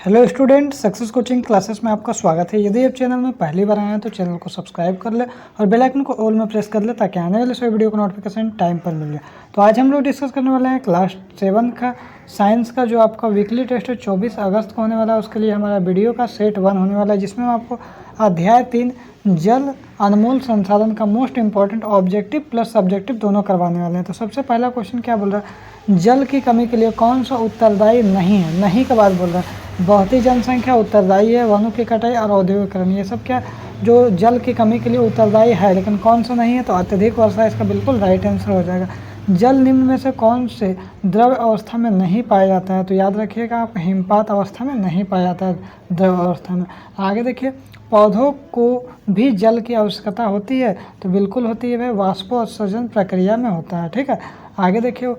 Hello student, success coaching classes में आपका स्वागत है। यदि आप चैनल में पहली बार आए हैं तो चैनल को सब्सक्राइब कर ले और बेल आइकन को ऑल में प्रेस कर ले ताकि आने वाले सभी वीडियो का नोटिफिकेशन टाइम पर मिल जाए। तो आज हम लोग डिस्कस करने वाले हैं क्लास 7 का साइंस का जो आपका वीकली टेस्ट है 24 अगस्त को होने वाला है। उसके लिए हमारा वीडियो का सेट 1 होने वाला है, जिसमें हम आपको अध्याय 3 जल अनमोल संसाधन का most important objective plus subjective दोनों करवाने वाले हैं। तो सबसे पहला क्वेश्चन क्या बोल रहा है, जल की कमी के लिए कौन सा उत्तरदायी नहीं है। नहीं का बात बोल रहा है, बढ़ती जनसंख्या उत्तरदायी है, वनों की कटाई और औद्योगिकरण, ये सब क्या जो जल की कमी के लिए उत्तरदायी है, लेकिन कौन सा नहीं है। तो अत्यधिक वर्षा इसका बिल्कुल राइट आंसर हो जाएगा। जल निम्न में से कौन से द्रव अवस्था में नहीं पाया जाता है। तो याद रखिएगा आप, हिमपात अवस्था में नहीं पाया जाता है द्रव अवस्था में। आगे देखिए, पौधों को भी जल की आवश्यकता होती है। तो बिल्कुल होती है, वह वाष्पोत्सर्जन प्रक्रिया में होता है। ठीक है, आगे देखिए,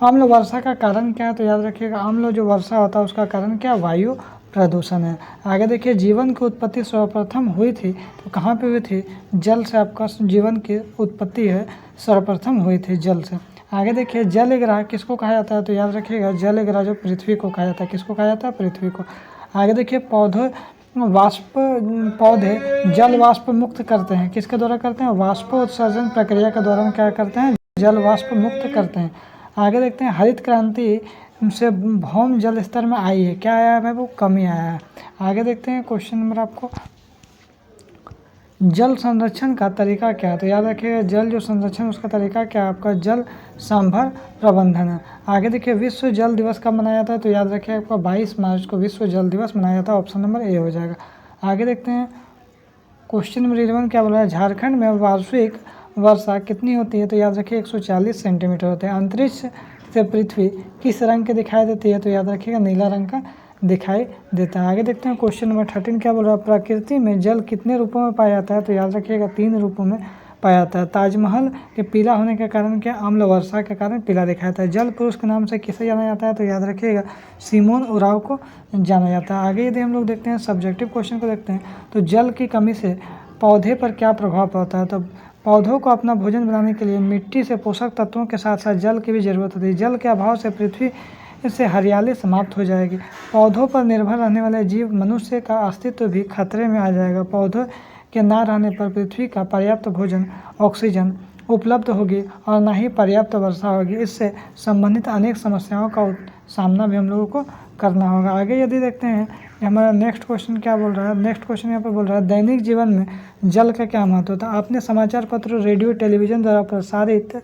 अम्ल वर्षा का कारण क्या है। तो याद रखिएगा, अम्ल जो वर्षा होता है उसका कारण क्या, वायु प्रदूषण है। आगे देखिए, जीवन की उत्पत्ति सर्वप्रथम हुई थी तो कहाँ पे हुई थी, जल से आपका जीवन की उत्पत्ति है सर्वप्रथम हुई थी जल से। आगे देखिए, जल ग्रह किसको कहा जाता है। तो याद रखिएगा, जल ग्रह जो पृथ्वी को कहा जाता है। किसको कहा जाता है, पृथ्वी को। आगे देखिए, पौधे जल वाष्प मुक्त करते हैं। किसके द्वारा करते हैं, वाष्पोत्सर्जन प्रक्रिया के दौरान क्या करते हैं, जल वाष्प मुक्त करते हैं। आगे देखते हैं, हरित क्रांति से भौम जल स्तर में आई है, क्या आया है, वो कमी आया है। आगे देखते हैं क्वेश्चन नंबर आपको, जल संरक्षण का तरीका क्या है। तो याद रखिएगा, जल जो संरक्षण उसका तरीका क्या है, आपका जल सांभर प्रबंधन है। आगे देखिए, विश्व जल दिवस कब मनाया जाता है। तो याद रखिए आपका 22 मार्च को विश्व जल दिवस मनाया जाता है। ऑप्शन नंबर ए हो जाएगा। आगे देखते हैं क्वेश्चन नंबर 11 क्या बोल रहा है, झारखंड में वार्षिक वर्षा कितनी होती है। तो याद रखिए 140 सेंटीमीटर होते हैं। अंतरिक्ष से पृथ्वी किस रंग के दिखाई देती है। तो याद रखिएगा, नीला रंग का दिखाई देता है। आगे देखते हैं क्वेश्चन नंबर 13 क्या बोल रहा है, प्रकृति में जल कितने रूपों में पाया जाता है। तो याद रखिएगा 3 रूपों में पाया जाता है। ताजमहल के पीला होने के कारण क्या, अम्ल वर्षा के कारण पीला दिखाया जाता है। जल पुरुष के नाम से किसे जाना जाता है। तो याद रखिएगा, सिमोन उराव को जाना जाता है। आगे यदि हम लोग देखते हैं सब्जेक्टिव क्वेश्चन को देखते हैं, तो जल की कमी से पौधे पर क्या प्रभाव पड़ता है। तो पौधों को अपना भोजन बनाने के लिए मिट्टी से पोषक तत्वों के साथ साथ जल की भी जरूरत होती है। जल के अभाव से पृथ्वी से हरियाली समाप्त हो जाएगी। पौधों पर निर्भर रहने वाले जीव मनुष्य का अस्तित्व भी खतरे में आ जाएगा। पौधों के ना रहने पर पृथ्वी का पर्याप्त भोजन ऑक्सीजन उपलब्ध होगी और न ही पर्याप्त वर्षा होगी। इससे संबंधित अनेक समस्याओं का सामना भी हम लोगों को करना होगा। आगे यदि देखते हैं हमारा नेक्स्ट क्वेश्चन क्या बोल रहा है, नेक्स्ट क्वेश्चन यहाँ पर बोल रहा है, दैनिक जीवन में जल का क्या महत्व होता है। आपने समाचार पत्र, रेडियो, टेलीविजन द्वारा प्रसारित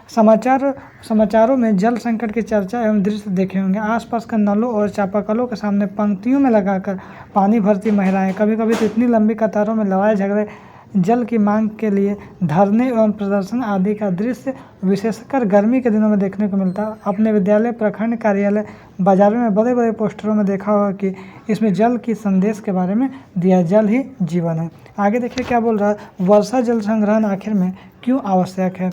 समाचारों में जल संकट की चर्चा एवं दृश्य देखे होंगे। आसपास के नलों और चापाकलों के सामने पंक्तियों में लगाकर पानी भरती महिलाएं, कभी कभी तो इतनी लंबी कतारों में लड़ाई झगड़े जल की मांग के लिए धरने एवं प्रदर्शन आदि का दृश्य विशेषकर गर्मी के दिनों में देखने को मिलता है। अपने विद्यालय, प्रखंड कार्यालय, बाजारों में बड़े बड़े पोस्टरों में देखा होगा कि इसमें जल की संदेश के बारे में दिया, जल ही जीवन है। आगे देखिए क्या बोल रहा है, वर्षा जल संग्रहण आखिर में क्यों आवश्यक है।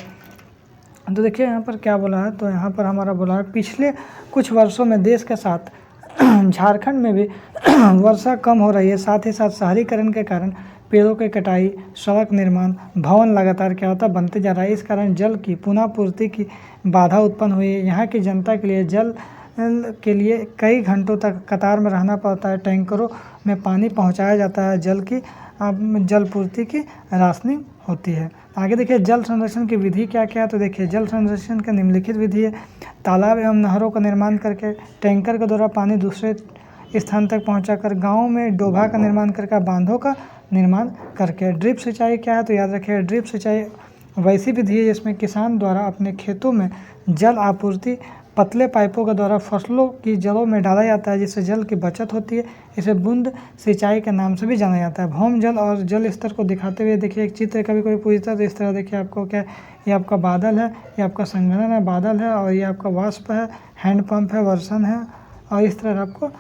तो देखिए यहाँ पर क्या बोला है, तो यहाँ पर हमारा बोला है, पिछले कुछ वर्षों में देश के साथ झारखंड में भी वर्षा कम हो रही है। साथ ही साथ शहरीकरण के कारण पेड़ों की कटाई, सड़क निर्माण, भवन लगातार क्या होता बनते जा रहा है। इस कारण जल की पुनः पूर्ति की बाधा उत्पन्न हुई है। यहाँ की जनता के लिए जल के लिए कई घंटों तक कतार में रहना पड़ता है। टैंकरों में पानी पहुँचाया जाता है। जल पूर्ति की राशनिंग होती है। आगे देखिए, जल संरक्षण की विधि क्या क्या है। तो देखिए, जल संरक्षण की निम्नलिखित विधि है, तालाब एवं नहरों का निर्माण करके, टैंकर के द्वारा पानी दूसरे स्थान तक पहुंचाकर, गाँव में डोभा का निर्माण करके, बांधों का निर्माण करके। ड्रिप सिंचाई क्या है। तो याद रखिए, ड्रिप सिंचाई वैसी विधि है जिसमें किसान द्वारा अपने खेतों में जल आपूर्ति पतले पाइपों के द्वारा फसलों की जड़ों में डाला जाता है, जिससे जल की बचत होती है। इसे बूंद सिंचाई के नाम से भी जाना जाता है। भौम जल और जल स्तर को दिखाते हुए देखिए एक चित्र कभी कोई पूछता है तो इस तरह देखिए आपको क्या, ये आपका बादल है, ये आपका संघनन है, बादल है, और ये आपका वाष्प है, हैंडपम्प है, वर्षण है, और इस तरह आपको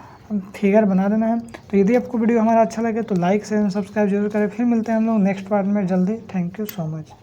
फिगर बना देना है। तो यदि आपको वीडियो हमारा अच्छा लगे तो लाइक शेयर सब्सक्राइब जरूर करें। फिर मिलते हैं हम लोग नेक्स्ट पार्ट में जल्दी। Thank you so much.